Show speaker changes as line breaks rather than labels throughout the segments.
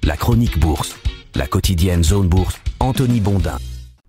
La chronique bourse, la quotidienne Zone Bourse, Anthony Bondin.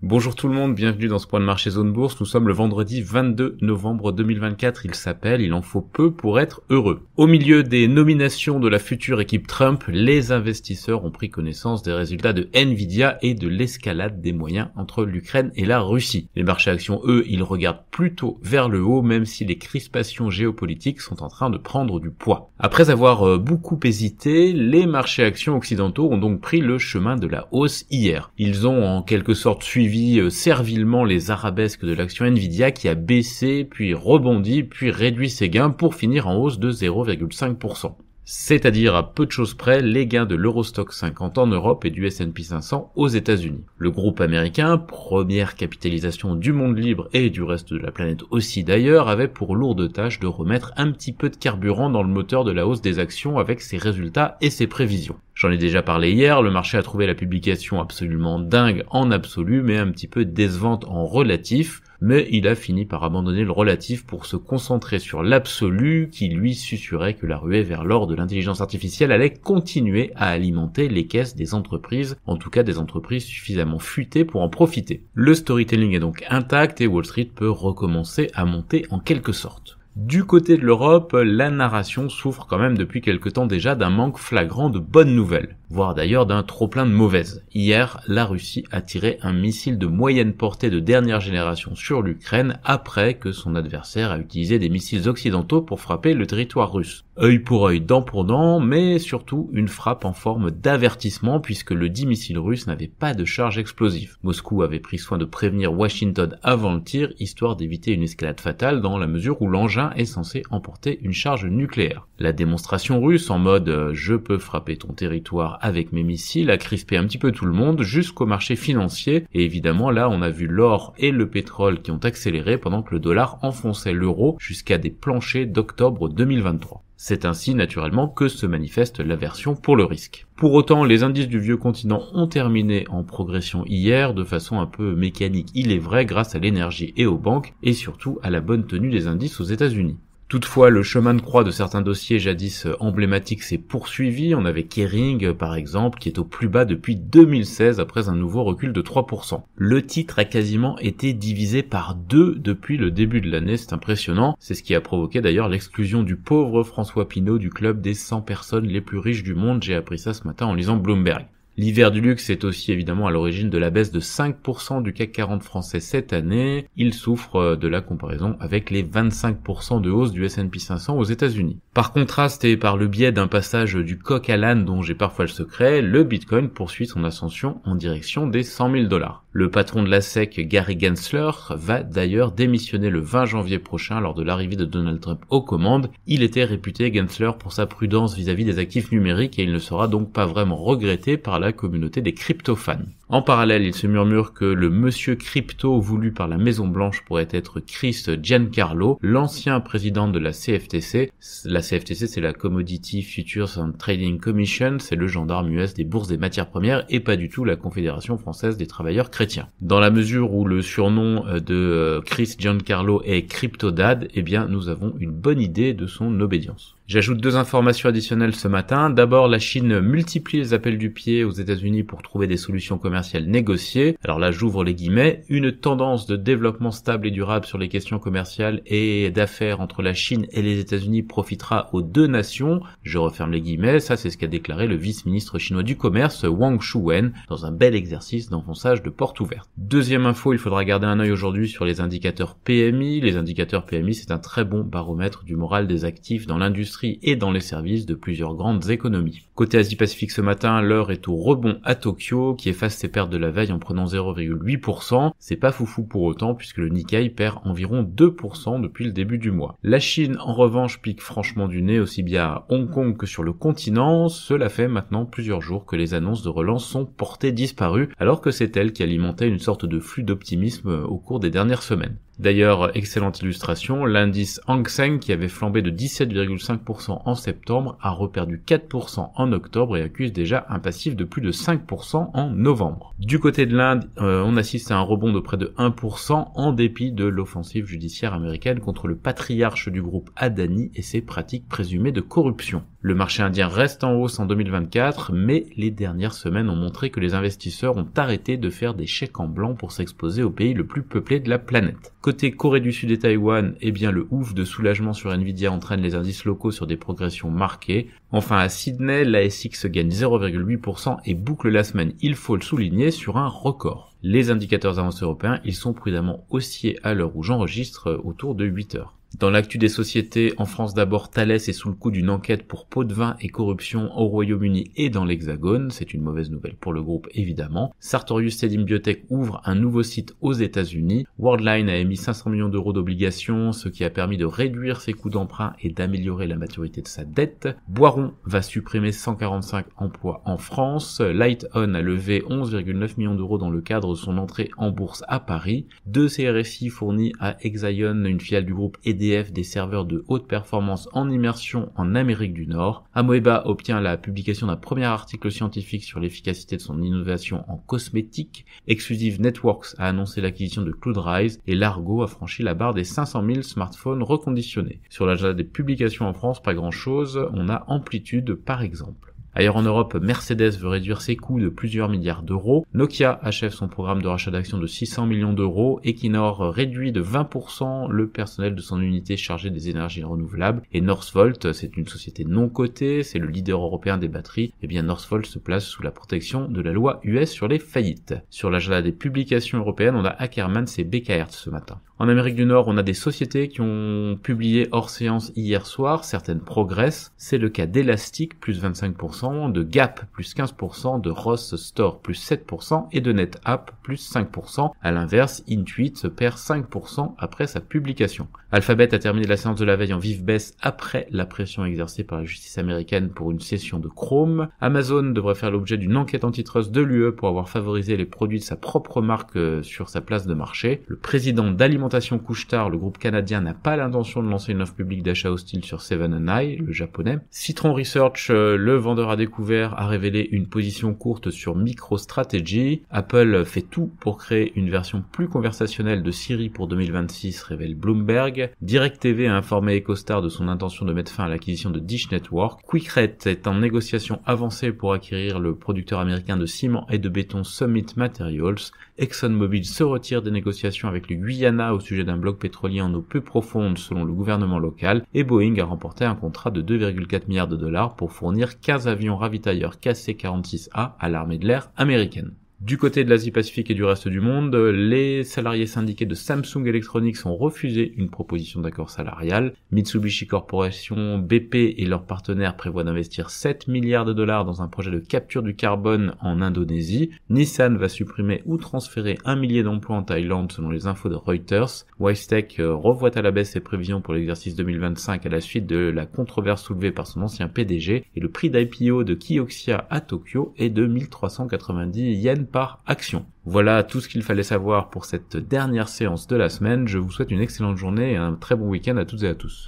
Bonjour tout le monde, bienvenue dans ce point de marché Zone Bourse. Nous sommes le vendredi 22 novembre 2024. Il s'appelle « Il en faut peu pour être heureux ». Au milieu des nominations de la future équipe Trump, les investisseurs ont pris connaissance des résultats de Nvidia et de l'escalade des moyens entre l'Ukraine et la Russie. Les marchés actions, eux, ils regardent plutôt vers le haut, même si les crispations géopolitiques sont en train de prendre du poids. Après avoir beaucoup hésité, les marchés actions occidentaux ont donc pris le chemin de la hausse hier. Ils ont en quelque sorte suivi servilement les arabesques de l'action Nvidia qui a baissé, puis rebondi, puis réduit ses gains pour finir en hausse de 0,5%. C'est-à-dire à peu de choses près les gains de l'Eurostoxx 50 en Europe et du S&P 500 aux États-Unis. Le groupe américain, première capitalisation du monde libre et du reste de la planète aussi d'ailleurs, avait pour lourde tâche de remettre un petit peu de carburant dans le moteur de la hausse des actions avec ses résultats et ses prévisions. J'en ai déjà parlé hier, le marché a trouvé la publication absolument dingue en absolu, mais un petit peu décevante en relatif, mais il a fini par abandonner le relatif pour se concentrer sur l'absolu qui lui susurrait que la ruée vers l'or de l'intelligence artificielle allait continuer à alimenter les caisses des entreprises, en tout cas des entreprises suffisamment futées pour en profiter. Le storytelling est donc intact et Wall Street peut recommencer à monter en quelque sorte. Du côté de l'Europe, la narration souffre quand même depuis quelque temps déjà d'un manque flagrant de bonnes nouvelles, voire d'ailleurs d'un trop-plein de mauvaises. Hier, la Russie a tiré un missile de moyenne portée de dernière génération sur l'Ukraine après que son adversaire a utilisé des missiles occidentaux pour frapper le territoire russe. Œil pour œil, dent pour dent, mais surtout une frappe en forme d'avertissement puisque le dit missile russe n'avait pas de charge explosive. Moscou avait pris soin de prévenir Washington avant le tir, histoire d'éviter une escalade fatale dans la mesure où l'engin est censé emporter une charge nucléaire. La démonstration russe en mode « je peux frapper ton territoire avec mes missiles » a crispé un petit peu tout le monde jusqu'au marché financier et évidemment là on a vu l'or et le pétrole qui ont accéléré pendant que le dollar enfonçait l'euro jusqu'à des planchers d'octobre 2023. C'est ainsi naturellement que se manifeste l'aversion pour le risque. Pour autant, les indices du vieux continent ont terminé en progression hier de façon un peu mécanique, il est vrai, grâce à l'énergie et aux banques, et surtout à la bonne tenue des indices aux États-Unis. Toutefois, le chemin de croix de certains dossiers jadis emblématiques s'est poursuivi. On avait Kering, par exemple, qui est au plus bas depuis 2016 après un nouveau recul de 3%. Le titre a quasiment été divisé par 2 depuis le début de l'année, c'est impressionnant. C'est ce qui a provoqué d'ailleurs l'exclusion du pauvre François Pinault du club des 100 personnes les plus riches du monde. J'ai appris ça ce matin en lisant Bloomberg. L'hiver du luxe est aussi évidemment à l'origine de la baisse de 5% du CAC 40 français cette année. Il souffre de la comparaison avec les 25% de hausse du S&P 500 aux États-Unis. Par contraste et par le biais d'un passage du coq à l'âne dont j'ai parfois le secret, le Bitcoin poursuit son ascension en direction des 100 000 $. Le patron de la SEC, Gary Gensler, va d'ailleurs démissionner le 20 janvier prochain lors de l'arrivée de Donald Trump aux commandes. Il était réputé, Gensler, pour sa prudence vis-à-vis des actifs numériques et il ne sera donc pas vraiment regretté par la communauté des crypto-fans. En parallèle, il se murmure que le monsieur crypto voulu par la Maison Blanche pourrait être Chris Giancarlo, l'ancien président de la CFTC. La CFTC, c'est la Commodity Futures and Trading Commission, c'est le gendarme US des bourses des matières premières et pas du tout la Confédération française des travailleurs chrétiens. Dans la mesure où le surnom de Chris Giancarlo est CryptoDad, eh bien nous avons une bonne idée de son obédience. J'ajoute 2 informations additionnelles ce matin. D'abord, la Chine multiplie les appels du pied aux États-Unis pour trouver des solutions commerciales négociées. Alors là, j'ouvre les guillemets. Une tendance de développement stable et durable sur les questions commerciales et d'affaires entre la Chine et les États-Unis profitera aux 2 nations. Je referme les guillemets. Ça, c'est ce qu'a déclaré le vice-ministre chinois du commerce, Wang Shouwen, dans un bel exercice d'enfonçage de porte ouverte. Deuxième info, il faudra garder un œil aujourd'hui sur les indicateurs PMI. Les indicateurs PMI, c'est un très bon baromètre du moral des actifs dans l'industrie et dans les services de plusieurs grandes économies. Côté Asie-Pacifique ce matin, l'heure est au rebond à Tokyo qui efface ses pertes de la veille en prenant 0,8%. C'est pas foufou pour autant puisque le Nikkei perd environ 2% depuis le début du mois. La Chine en revanche pique franchement du nez aussi bien à Hong Kong que sur le continent. Cela fait maintenant plusieurs jours que les annonces de relance sont portées disparues alors que c'est elle qui alimentait une sorte de flux d'optimisme au cours des dernières semaines. D'ailleurs, excellente illustration, l'indice Hang Seng qui avait flambé de 17,5% en septembre a reperdu 4% en octobre et accuse déjà un passif de plus de 5% en novembre. Du côté de l'Inde, on assiste à un rebond de près de 1% en dépit de l'offensive judiciaire américaine contre le patriarche du groupe Adani et ses pratiques présumées de corruption. Le marché indien reste en hausse en 2024, mais les dernières semaines ont montré que les investisseurs ont arrêté de faire des chèques en blanc pour s'exposer au pays le plus peuplé de la planète. Côté Corée du Sud et Taïwan, le ouf de soulagement sur Nvidia entraîne les indices locaux sur des progressions marquées. Enfin, à Sydney, l'ASX gagne 0,8% et boucle la semaine, il faut le souligner, sur un record. Les indicateurs avancés européens, ils sont prudemment haussiers à l'heure où j'enregistre, autour de 8 heures. Dans l'actu des sociétés, en France d'abord, Thales est sous le coup d'une enquête pour pots de vin et corruption au Royaume-Uni et dans l'Hexagone. C'est une mauvaise nouvelle pour le groupe évidemment. Sartorius Cedim Biotech ouvre un nouveau site aux États-Unis. Worldline a émis 500 millions d'euros d'obligations, ce qui a permis de réduire ses coûts d'emprunt et d'améliorer la maturité de sa dette. Boiron va supprimer 145 emplois en France. Lighton a levé 11,9 millions d'euros dans le cadre de son entrée en bourse à Paris. 2 CRSI fournit à Exaion, une filiale du groupe EDF, des serveurs de haute performance en immersion en Amérique du Nord. Amoeba obtient la publication d'un premier article scientifique sur l'efficacité de son innovation en cosmétique. Exclusive Networks a annoncé l'acquisition de Cloudrise et Largo a franchi la barre des 500 000 smartphones reconditionnés. Sur l'agenda des publications en France, pas grand chose, on a Amplitude par exemple. Ailleurs en Europe, Mercedes veut réduire ses coûts de plusieurs milliards d'euros. Nokia achève son programme de rachat d'actions de 600 millions d'euros. Equinor réduit de 20% le personnel de son unité chargée des énergies renouvelables. Et Northvolt, c'est une société non cotée, c'est le leader européen des batteries. Northvolt se place sous la protection de la loi US sur les faillites. Sur l'agenda des publications européennes, on a Ackermans et Bekaert ce matin. En Amérique du Nord, on a des sociétés qui ont publié hors séance hier soir, certaines progressent. C'est le cas d'Elastic, plus 25%, de Gap, plus 15%, de Ross Store, plus 7% et de NetApp, plus 5%. À l'inverse, Intuit se perd 5% après sa publication. Alphabet a terminé la séance de la veille en vive baisse après la pression exercée par la justice américaine pour une cession de Chrome. Amazon devrait faire l'objet d'une enquête antitrust de l'UE pour avoir favorisé les produits de sa propre marque sur sa place de marché. Le président d'Alimentation Couche-Tard, le groupe canadien, n'a pas l'intention de lancer une offre publique d'achat hostile sur Seven & i, le japonais. Citron Research, le vendeur à découvert, a révélé une position courte sur MicroStrategy. Apple fait tout pour créer une version plus conversationnelle de Siri pour 2026, révèle Bloomberg. DirecTV a informé EchoStar de son intention de mettre fin à l'acquisition de Dish Network. Quikrete est en négociation avancée pour acquérir le producteur américain de ciment et de béton Summit Materials. ExxonMobil se retire des négociations avec le Guyana au sujet d'un bloc pétrolier en eau peu profonde selon le gouvernement local, et Boeing a remporté un contrat de 2,4 milliards de dollars pour fournir 15 avions ravitailleurs KC-46A à l'armée de l'air américaine. Du côté de l'Asie-Pacifique et du reste du monde, les salariés syndiqués de Samsung Electronics ont refusé une proposition d'accord salarial. Mitsubishi Corporation, BP et leurs partenaires prévoient d'investir 7 milliards de dollars dans un projet de capture du carbone en Indonésie. Nissan va supprimer ou transférer 1 millier d'emplois en Thaïlande selon les infos de Reuters. WiseTech revoit à la baisse ses prévisions pour l'exercice 2025 à la suite de la controverse soulevée par son ancien PDG, et le prix d'IPO de Kioxia à Tokyo est de 1390 yens par action. Voilà tout ce qu'il fallait savoir pour cette dernière séance de la semaine. Je vous souhaite une excellente journée et un très bon week-end à toutes et à tous.